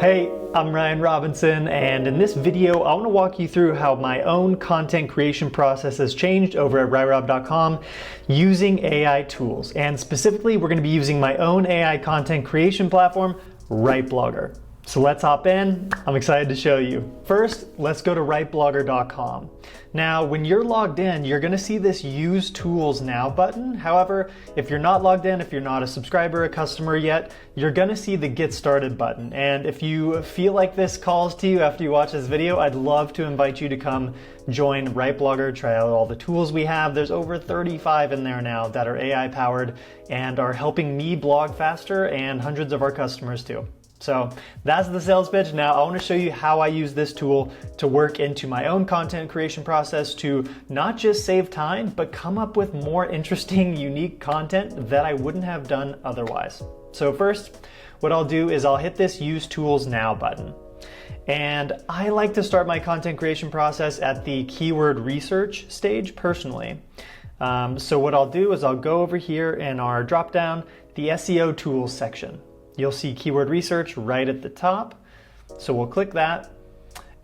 Hey, I'm Ryan Robinson, and in this video, I want to walk you through how my own content creation process has changed over at RightBlogger.com using AI tools. And specifically, we're going to be using my own AI content creation platform, RightBlogger. So let's hop in. I'm excited to show you. First, let's go to RightBlogger.com. Now, when you're logged in, you're going to see this Use Tools Now button. However, if you're not logged in, if you're not a subscriber, a customer yet, you're going to see the Get Started button. And if you feel like this calls to you after you watch this video, I'd love to invite you to come join RightBlogger, try out all the tools we have. There's over 35 in there now that are AI powered and are helping me blog faster and hundreds of our customers too. So that's the sales pitch. Now I want to show you how I use this tool to work into my own content creation process to not just save time, but come up with more interesting, unique content that I wouldn't have done otherwise. So first, what I'll do is I'll hit this Use Tools Now button. And I like to start my content creation process at the keyword research stage personally. So what I'll do is I'll go over here in our dropdown, the SEO tools section. You'll see keyword research right at the top. So we'll click that.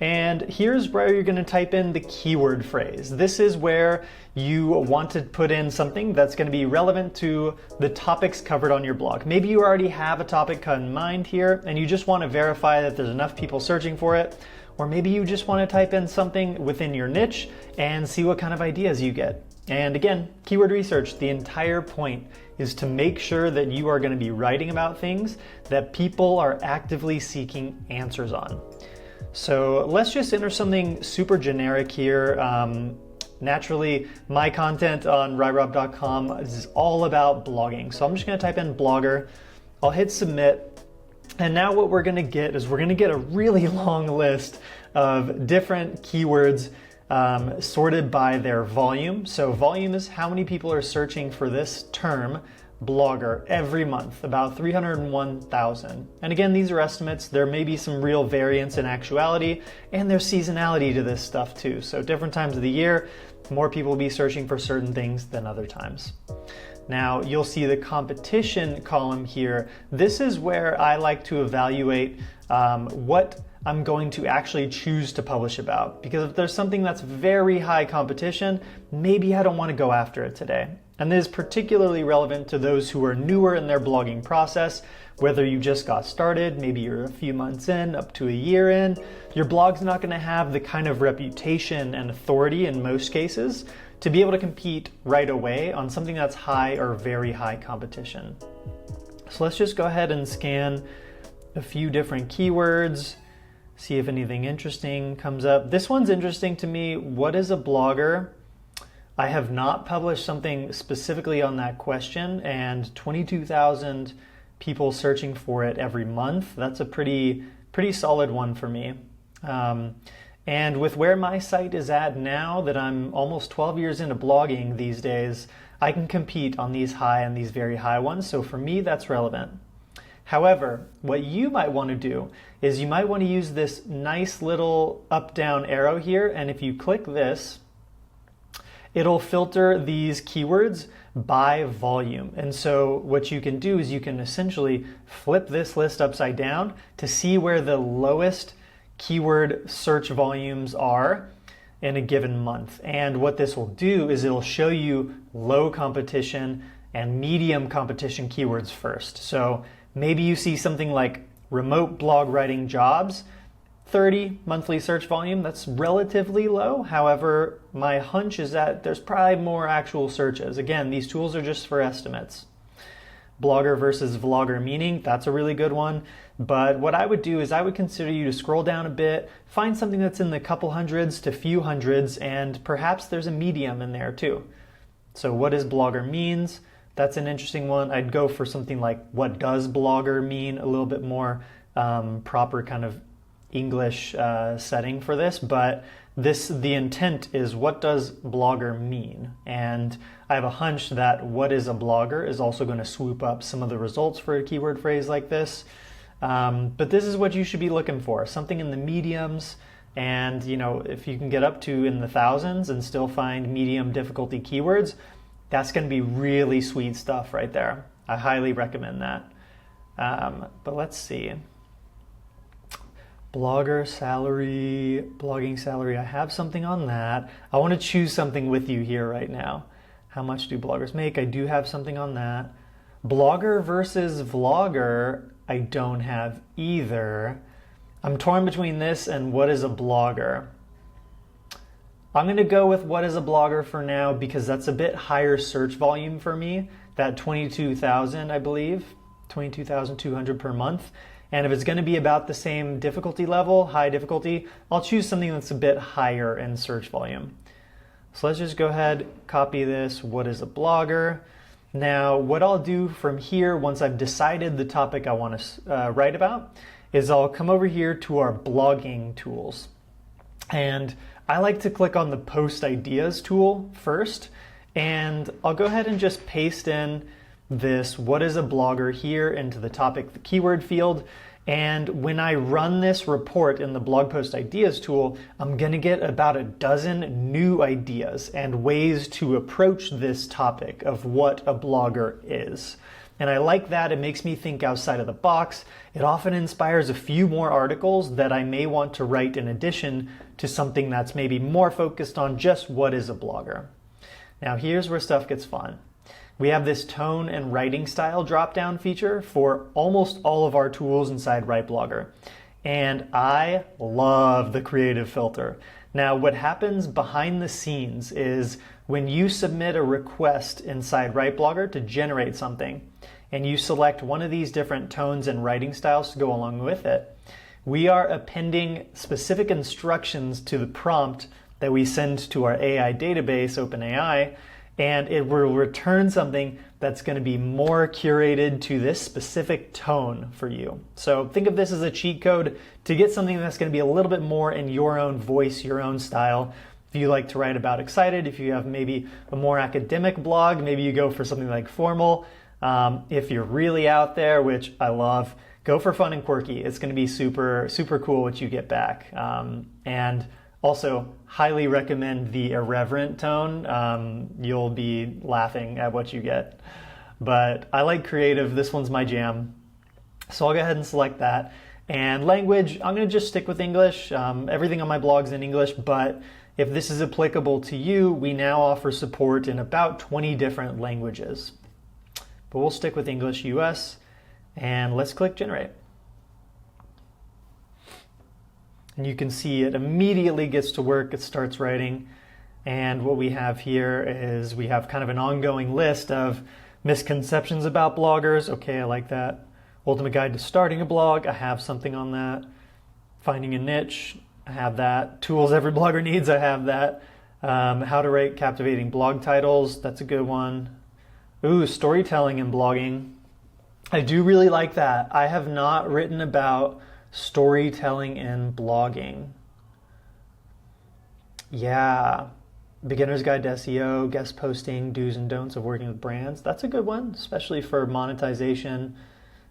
And here's where you're going to type in the keyword phrase. This is where you want to put in something that's going to be relevant to the topics covered on your blog. Maybe you already have a topic in mind here and you just want to verify that there's enough people searching for it. Or maybe you just want to type in something within your niche and see what kind of ideas you get. And again, keyword research, the entire point is to make sure that you are going to be writing about things that people are actively seeking answers on. So let's just enter something super generic here. Naturally, my content on RightBlogger.com is all about blogging. So I'm just going to type in blogger. I'll hit submit. And now what we're going to get is we're going to get a really long list of different keywords sorted by their volume. So volume is how many people are searching for this term, blogger, every month, about 301,000. And again, these are estimates. There may be some real variance in actuality, and there's seasonality to this stuff too. So different times of the year, more people will be searching for certain things than other times. Now you'll see the competition column here. This is where I like to evaluate what I'm going to actually choose to publish about. Because if there's something that's very high competition, maybe I don't want to go after it today. And this is particularly relevant to those who are newer in their blogging process, whether you just got started, maybe you're a few months in, up to a year in. Your blog's not going to have the kind of reputation and authority in most cases to be able to compete right away on something that's high or very high competition. So let's just go ahead and scan a few different keywords, see if anything interesting comes up. This one's interesting to me. What is a blogger? I have not published something specifically on that question, and 22,000 people searching for it every month. That's a pretty solid one for me. And with where my site is at now, that I'm almost 12 years into blogging these days, I can compete on these high and these very high ones. So for me, that's relevant. However, what you might want to do is you might want to use this nice little up-down arrow here. And if you click this, it'll filter these keywords by volume. And so what you can do is you can essentially flip this list upside down to see where the lowest keyword search volumes are in a given month. And what this will do is it'll show you low competition and medium competition keywords first. So maybe you see something like remote blog writing jobs, 30 monthly search volume. That's relatively low. However, my hunch is that there's probably more actual searches. Again, these tools are just for estimates. Blogger versus vlogger meaning, that's a really good one. But what I would do is I would consider you to scroll down a bit, find something that's in the couple hundreds to few hundreds, and perhaps there's a medium in there too. So what does blogger means? That's an interesting one. I'd go for something like what does blogger mean, a little bit more proper kind of English setting for this, but the intent is what does blogger mean? And I have a hunch that what is a blogger is also going to swoop up some of the results for a keyword phrase like this. But this is what you should be looking for, something in the mediums. And if you can get up to in the thousands and still find medium difficulty keywords, that's going to be really sweet stuff right there. I highly recommend that. But let's see. Blogger salary, blogging salary, I have something on that. I want to choose something with you here right now. How much do bloggers make? I do have something on that. Blogger versus vlogger, I don't have either. I'm torn between this and what is a blogger. I'm going to go with what is a blogger for now because that's a bit higher search volume for me, that 22,000, I believe, 22,200 per month. And if it's going to be about the same difficulty level, high difficulty, I'll choose something that's a bit higher in search volume. So let's just go ahead, copy this. What is a blogger? Now, what I'll do from here, once I've decided the topic I want to write about, is I'll come over here to our blogging tools. And I like to click on the Post Ideas tool first, and I'll go ahead and just paste in this what is a blogger here into the topic, the keyword field. And when I run this report in the blog post ideas tool, I'm going to get about a dozen new ideas and ways to approach this topic of what a blogger is. And I like that. It makes me think outside of the box. It often inspires a few more articles that I may want to write in addition to something that's maybe more focused on just what is a blogger. Now here's where stuff gets fun. We have this tone and writing style drop-down feature for almost all of our tools inside RightBlogger. And I love the creative filter. Now, what happens behind the scenes is when you submit a request inside RightBlogger to generate something, and you select one of these different tones and writing styles to go along with it, we are appending specific instructions to the prompt that we send to our AI database, OpenAI, and it will return something that's going to be more curated to this specific tone for you. So think of this as a cheat code to get something that's going to be a little bit more in your own voice, your own style. If you like to write about excited, if you have maybe a more academic blog, maybe you go for something like formal. If you're really out there, which I love, go for fun and quirky. It's going to be super, super cool what you get back. And also, highly recommend the irreverent tone. You'll be laughing at what you get. But I like creative. This one's my jam. So I'll go ahead and select that. And language, I'm going to just stick with English. Everything on my blog's in English, but if this is applicable to you, we now offer support in about 20 different languages. But we'll stick with English US, and let's click Generate. And you can see it immediately gets to work, it starts writing. And what we have here is we have kind of an ongoing list of misconceptions about bloggers. Okay, I like that. Ultimate Guide to Starting a Blog, I have something on that. Finding a Niche, I have that. Tools Every Blogger Needs, I have that. How to Write Captivating Blog Titles, that's a good one. Ooh, storytelling and blogging. I do really like that. I have not written about storytelling and blogging. Yeah. Beginner's Guide to SEO, guest posting, do's and don'ts of working with brands. That's a good one, especially for monetization,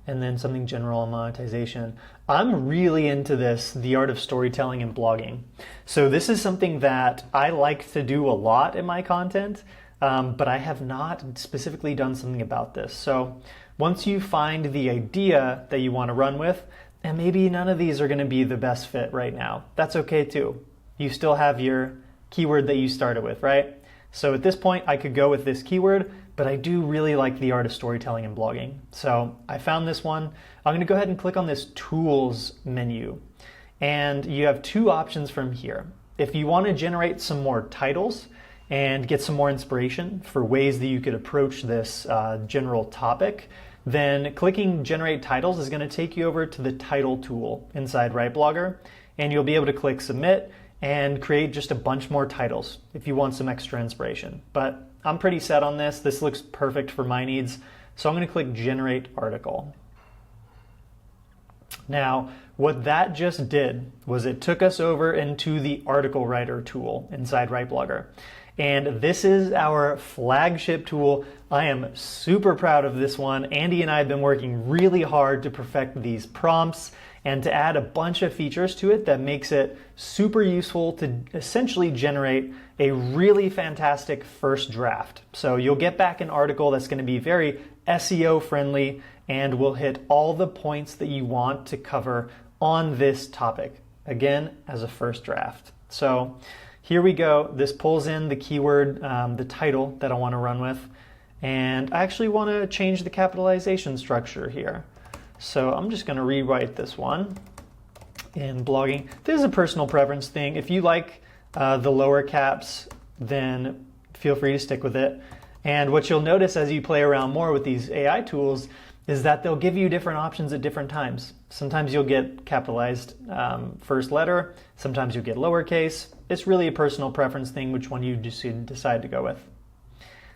and then something general on monetization. I'm really into this, the art of storytelling and blogging. So this is something that I like to do a lot in my content, but I have not specifically done something about this. So once you find the idea that you want to run with, and maybe none of these are going to be the best fit right now, that's okay too. You still have your keyword that you started with, right? So at this point, I could go with this keyword, but I do really like the art of storytelling and blogging. So I found this one. I'm going to go ahead and click on this Tools menu. And you have two options from here. If you want to generate some more titles and get some more inspiration for ways that you could approach this general topic, then clicking Generate Titles is going to take you over to the Title tool inside RightBlogger, and you'll be able to click Submit and create just a bunch more titles if you want some extra inspiration. But I'm pretty set on this. This looks perfect for my needs, so I'm going to click Generate Article. Now, what that just did was it took us over into the Article Writer tool inside RightBlogger. And this is our flagship tool. I am super proud of this one. Andy and I have been working really hard to perfect these prompts and to add a bunch of features to it that makes it super useful to essentially generate a really fantastic first draft. So you'll get back an article that's going to be very SEO friendly and will hit all the points that you want to cover on this topic, again, as a first draft. So here we go. This pulls in the keyword, the title that I want to run with. And I actually want to change the capitalization structure here. So I'm just going to rewrite this one in blogging. This is a personal preference thing. If you like the lower caps, then feel free to stick with it. And what you'll notice as you play around more with these AI tools is that they'll give you different options at different times. Sometimes you'll get capitalized first letter, sometimes you'll get lowercase. It's really a personal preference thing, which one you decide to go with.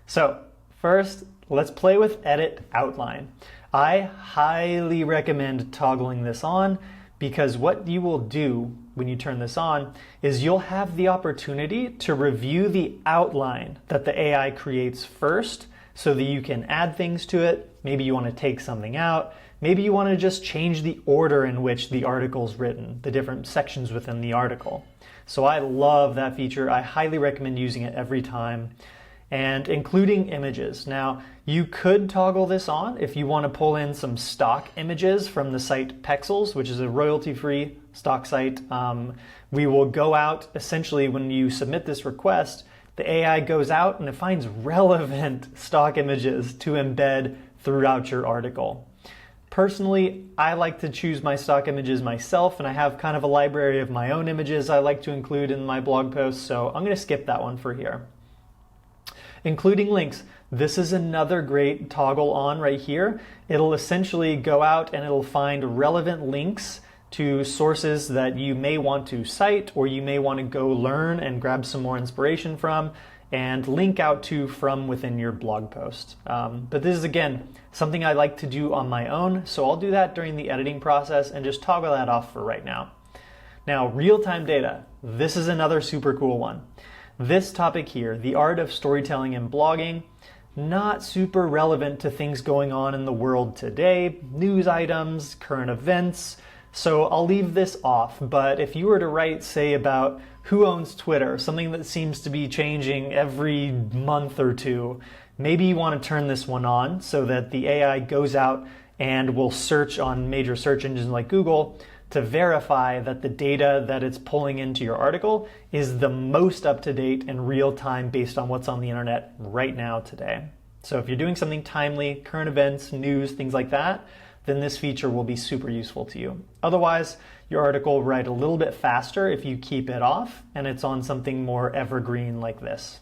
So first, let's play with Edit Outline. I highly recommend toggling this on because what you will do when you turn this on is you'll have the opportunity to review the outline that the AI creates first so that you can add things to it. Maybe you want to take something out. Maybe you want to just change the order in which the article's written, the different sections within the article. So I love that feature. I highly recommend using it every time, and including images. Now, you could toggle this on if you want to pull in some stock images from the site Pexels, which is a royalty-free stock site. We will go out, essentially, when you submit this request, the AI goes out and it finds relevant stock images to embed throughout your article. Personally, I like to choose my stock images myself, and I have kind of a library of my own images I like to include in my blog posts, so I'm going to skip that one for here. Including links. This is another great toggle on right here. It'll essentially go out and it'll find relevant links to sources that you may want to cite or you may want to go learn and grab some more inspiration from and link out to from within your blog post. But this is, again, something I like to do on my own, so I'll do that during the editing process and just toggle that off for right now. Now, real-time data. This is another super cool one. This topic here, the art of storytelling and blogging, not super relevant to things going on in the world today, news items, current events, so I'll leave this off. But if you were to write, say, about who owns Twitter, something that seems to be changing every month or two, maybe you want to turn this one on so that the AI goes out and will search on major search engines like Google to verify that the data that it's pulling into your article is the most up-to-date and real-time based on what's on the internet right now today. So if you're doing something timely, current events, news, things like that, then this feature will be super useful to you. Otherwise, your article will write a little bit faster if you keep it off and it's on something more evergreen like this.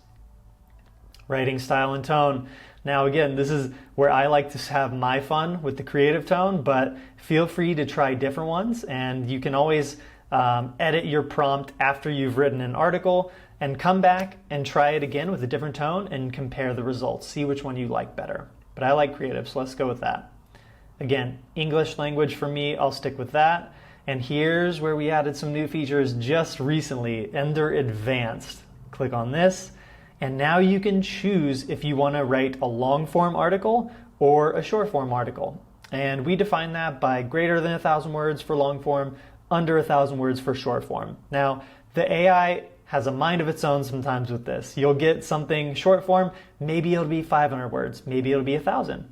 Writing style and tone. Now again, this is where I like to have my fun with the creative tone, but feel free to try different ones, and you can always edit your prompt after you've written an article and come back and try it again with a different tone and compare the results. See which one you like better. But I like creative, so let's go with that. Again, English language for me, I'll stick with that. And here's where we added some new features just recently under advanced. Click on this. And now you can choose if you want to write a long form article or a short form article. And we define that by greater than 1,000 words for long form, under 1,000 words for short form. Now, the AI has a mind of its own sometimes with this. You'll get something short form, maybe it'll be 500 words, maybe it'll be 1,000.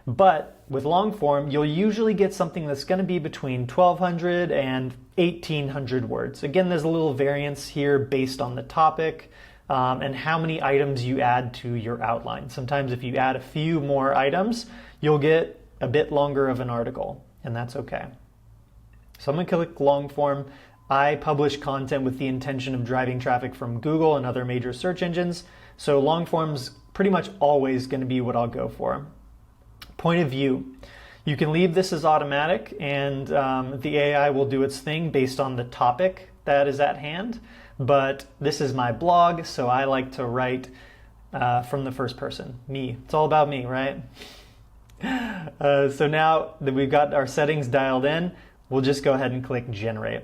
But with long form, you'll usually get something that's going to be between 1,200 and 1,800 words. Again, there's a little variance here based on the topic. And how many items you add to your outline. Sometimes if you add a few more items, you'll get a bit longer of an article, and that's okay. So I'm going to click long form. I publish content with the intention of driving traffic from Google and other major search engines, so long form's pretty much always going to be what I'll go for. Point of view. You can leave this as automatic, and the AI will do its thing based on the topic that is at hand. But this is my blog, so I like to write from the first person, me. It's all about me, right? So now that we've got our settings dialed in, we'll just go ahead and click generate.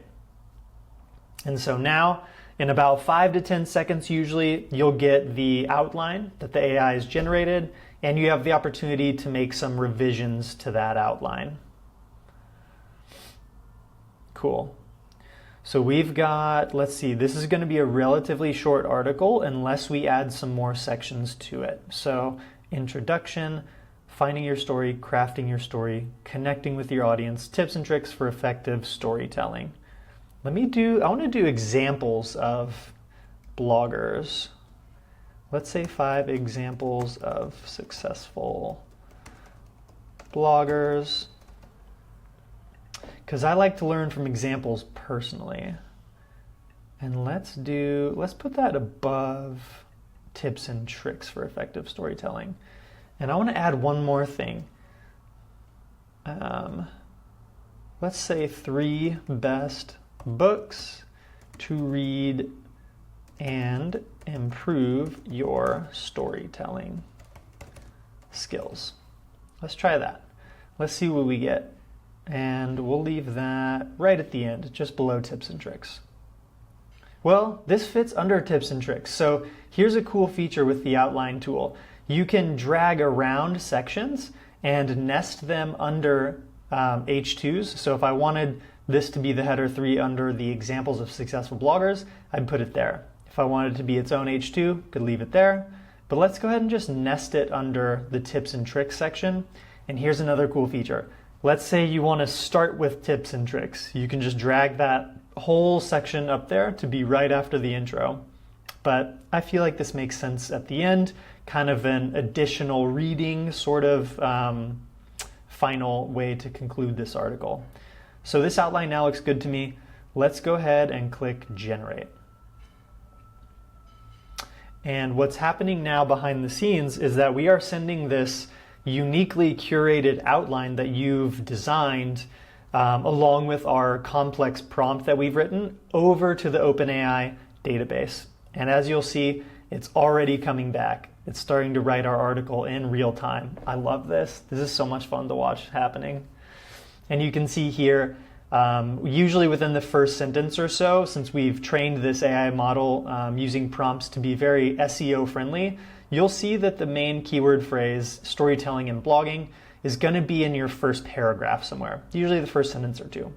And so now, in about 5 to 10 seconds usually, you'll get the outline that the AI has generated, and you have the opportunity to make some revisions to that outline. Cool. So we've got, let's see, this is going to be a relatively short article unless we add some more sections to it. So introduction, finding your story, crafting your story, connecting with your audience, tips and tricks for effective storytelling. I want to do examples of bloggers. Let's say 5 examples of successful bloggers, because I like to learn from examples personally. And let's put that above tips and tricks for effective storytelling. And I want to add one more thing. Let's say 3 best books to read and improve your storytelling skills. Let's try that. Let's see what we get. And we'll leave that right at the end, just below tips and tricks. Well, this fits under tips and tricks. So here's a cool feature with the outline tool. You can drag around sections and nest them under H2s. So if I wanted this to be the header 3 under the examples of successful bloggers, I'd put it there. If I wanted it to be its own H2, could leave it there. But let's go ahead and just nest it under the tips and tricks section. And here's another cool feature. Let's say you want to start with tips and tricks. You can just drag that whole section up there to be right after the intro. But I feel like this makes sense at the end, kind of an additional reading sort of final way to conclude this article. So this outline now looks good to me. Let's go ahead and click generate. And what's happening now behind the scenes is that we are sending this uniquely curated outline that you've designed along with our complex prompt that we've written over to the OpenAI database. And as you'll see, it's already coming back. It's starting to write our article in real time. I love this. This is so much fun to watch happening. And you can see here, usually within the first sentence or so, since we've trained this AI model using prompts to be very SEO friendly, you'll see that the main keyword phrase, storytelling and blogging, is going to be in your first paragraph somewhere, usually the first sentence or 2.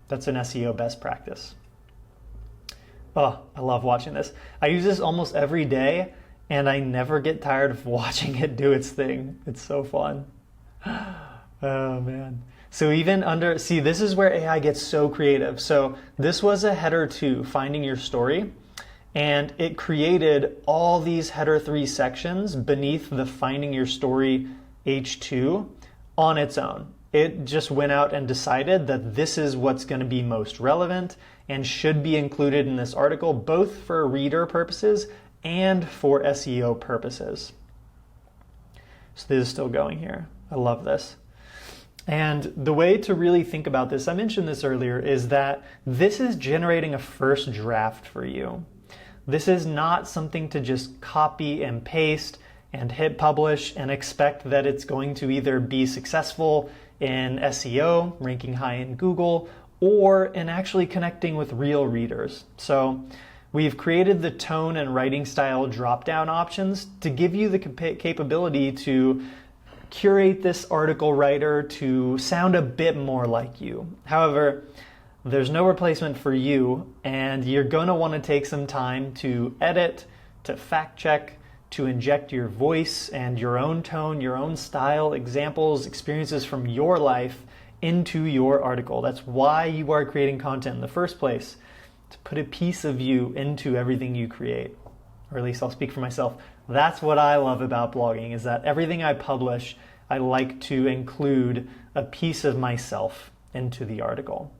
That's an SEO best practice. Oh, I love watching this. I use this almost every day, and I never get tired of watching it do its thing. It's so fun. Oh, man. So even under, see, this is where AI gets so creative. So this was a header 2, finding your story. And it created all these header 3 sections beneath the finding your story H2 on its own. It just went out and decided that this is what's going to be most relevant and should be included in this article, both for reader purposes and for SEO purposes. So this is still going here. I love this. And the way to really think about this, I mentioned this earlier, is that this is generating a first draft for you. This is not something to just copy and paste and hit publish and expect that it's going to either be successful in SEO, ranking high in Google, or in actually connecting with real readers. So we've created the tone and writing style drop-down options to give you the capability to curate this article writer to sound a bit more like you. However, there's no replacement for you, and you're going to want to take some time to edit, to fact check, to inject your voice and your own tone, your own style, examples, experiences from your life into your article. That's why you are creating content in the first place, to put a piece of you into everything you create. Or at least I'll speak for myself. That's what I love about blogging, is that everything I publish, I like to include a piece of myself into the article.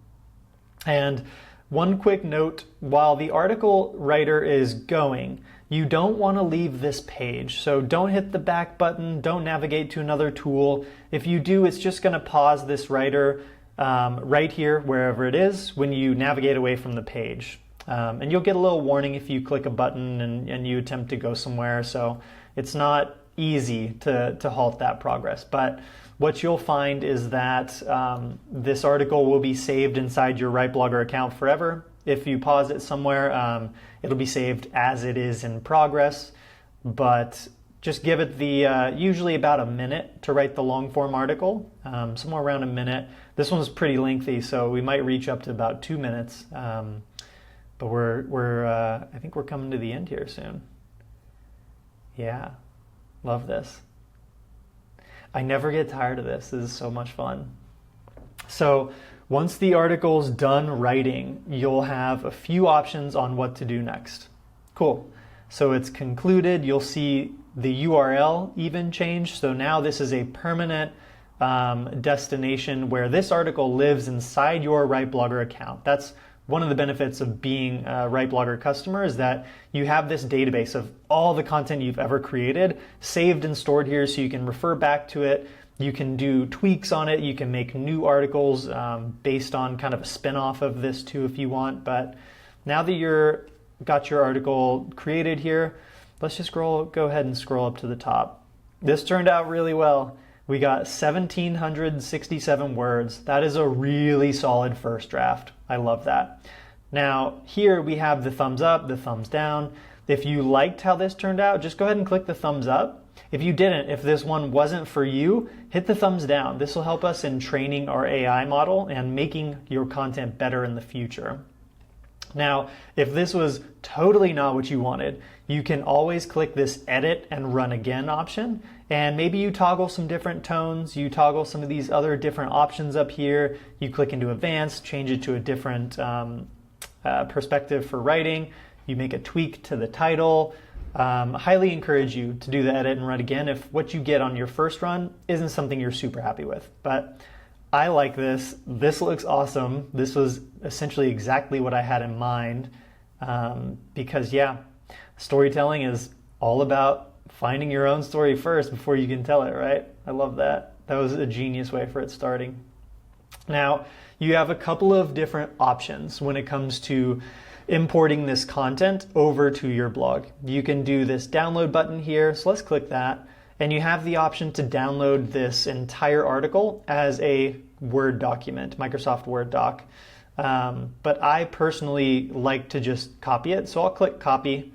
And one quick note, while the article writer is going, you don't want to leave this page. So don't hit the back button, don't navigate to another tool. If you do, it's just going to pause this writer right here, wherever it is, when you navigate away from the page. And you'll get a little warning if you click a button and you attempt to go somewhere. So it's not easy to halt that progress. But what you'll find is that this article will be saved inside your RightBlogger account forever. If you pause it somewhere, it'll be saved as it is in progress. But just give it the usually about a minute to write the long form article, somewhere around a minute. This one's pretty lengthy, so we might reach up to about 2 minutes. But I think we're coming to the end here soon. Yeah, love this. I never get tired of this. This is so much fun. So once the article's done writing, you'll have a few options on what to do next. Cool. So it's concluded. You'll see the URL even change. So now this is a permanent destination where this article lives inside your RightBlogger account. That's one of the benefits of being a RightBlogger customer, is that you have this database of all the content you've ever created saved and stored here, so you can refer back to it. You can do tweaks on it. You can make new articles based on kind of a spin-off of this too if you want. But now that you're got your article created here, let's just go ahead and scroll up to the top. This turned out really well. We got 1,767 words. That is a really solid first draft. I love that. Now here we have the thumbs up, the thumbs down. If you liked how this turned out, just go ahead and click the thumbs up. If you didn't, if this one wasn't for you, hit the thumbs down. This will help us in training our AI model and making your content better in the future. Now, if this was totally not what you wanted, you can always click this edit and run again option. And maybe you toggle some different tones, you toggle some of these other different options up here, you click into advanced, change it to a different perspective for writing, you make a tweak to the title. Highly encourage you to do the edit and run again if what you get on your first run isn't something you're super happy with. But I like this. This looks awesome. This was essentially exactly what I had in mind because, yeah, storytelling is all about finding your own story first before you can tell it, right? I love that. That was a genius way for it starting. Now, you have a couple of different options when it comes to importing this content over to your blog. You can do this download button here, so let's click that. And you have the option to download this entire article as a Word document, Microsoft Word doc. But I personally like to just copy it, so I'll click copy,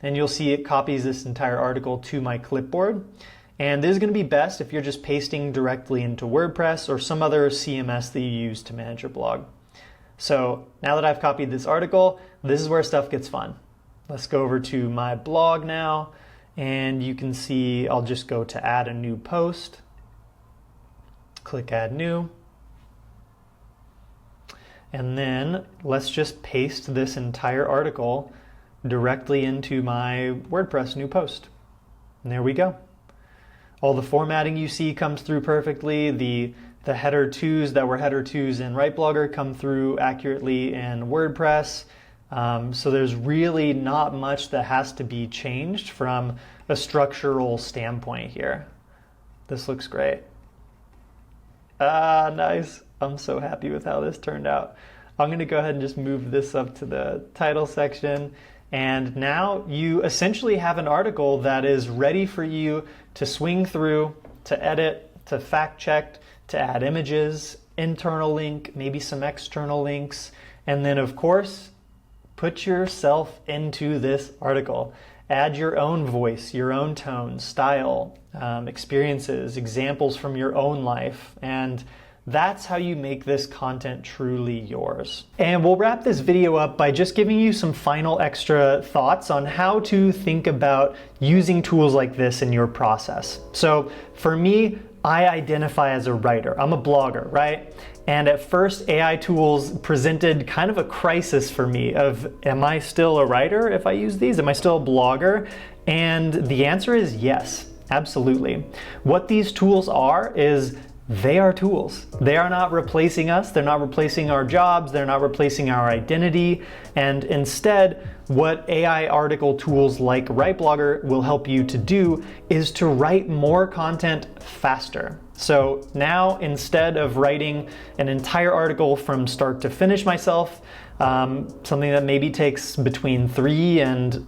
and you'll see it copies this entire article to my clipboard. And this is going to be best if you're just pasting directly into WordPress or some other CMS that you use to manage your blog. So now that I've copied this article, this is where stuff gets fun. Let's go over to my blog now, and you can see I'll just go to add a new post. Click add new. And then let's just paste this entire article directly into my WordPress new post. And there we go. All the formatting you see comes through perfectly. The header twos that were header twos in RightBlogger come through accurately in WordPress. So there's really not much that has to be changed from a structural standpoint here. This looks great. Nice. I'm so happy with how this turned out. I'm going to go ahead and just move this up to the title section. And now you essentially have an article that is ready for you to swing through, to edit, to fact check, to add images, internal link, maybe some external links, and then of course, put yourself into this article. Add your own voice, your own tone, style, experiences, examples from your own life, and that's how you make this content truly yours. And we'll wrap this video up by just giving you some final extra thoughts on how to think about using tools like this in your process. So for me, I identify as a writer. I'm a blogger, right? And at first, AI tools presented kind of a crisis for me of, am I still a writer if I use these? Am I still a blogger? And the answer is yes, absolutely. What these tools are is they are tools. They are not replacing us. They're not replacing our jobs. They're not replacing our identity. And instead, what AI article tools like RightBlogger will help you to do is to write more content faster. So now, instead of writing an entire article from start to finish myself, something that maybe takes between 3 and,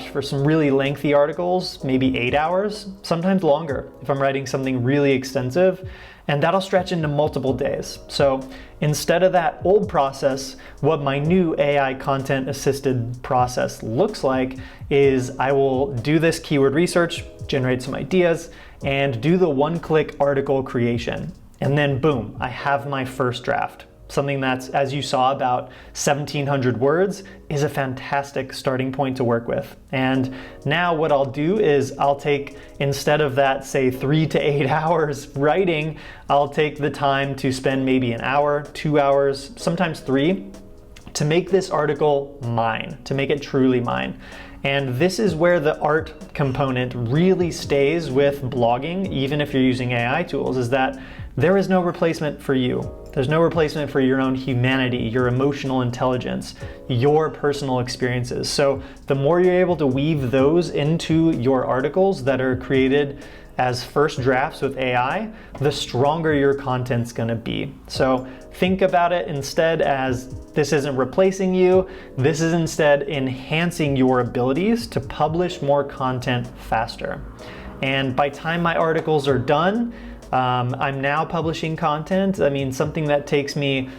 for some really lengthy articles, maybe 8 hours, sometimes longer if I'm writing something really extensive, and that'll stretch into multiple days. So instead of that old process, what my new AI content assisted process looks like is I will do this keyword research, generate some ideas, and do the one-click article creation. And then boom, I have my first draft. something that's, as you saw, about 1,700 words, is a fantastic starting point to work with. And now what I'll do is I'll take, instead of that, say 3 to 8 hours writing, I'll take the time to spend maybe an hour, 2 hours, sometimes 3, to make this article mine, to make it truly mine. And this is where the art component really stays with blogging, even if you're using AI tools, is that there is no replacement for you. There's no replacement for your own humanity, your emotional intelligence, your personal experiences. So the more you're able to weave those into your articles that are created as first drafts with AI, the stronger your content's gonna be. So think about it instead as this isn't replacing you, this is instead enhancing your abilities to publish more content faster. And by the time my articles are done, I'm now publishing content. I mean, something that takes me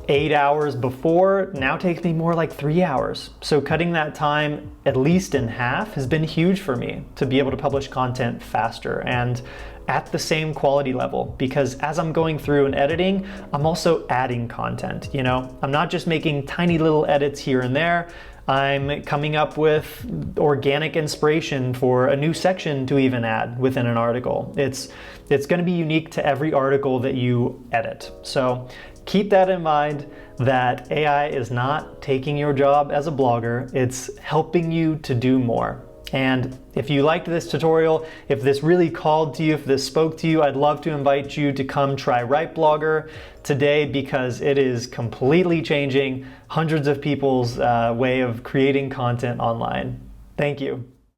8 hours before now takes me more like 3 hours. So cutting that time at least in half has been huge for me to be able to publish content faster and at the same quality level, because as I'm going through and editing, I'm also adding content, you know? I'm not just making tiny little edits here and there. I'm coming up with organic inspiration for a new section to even add within an article. It's going to be unique to every article that you edit. So keep that in mind, that AI is not taking your job as a blogger, it's helping you to do more. And if you liked this tutorial, if this really called to you, if this spoke to you, I'd love to invite you to come try RightBlogger today, because it is completely changing hundreds of people's way of creating content online. Thank you.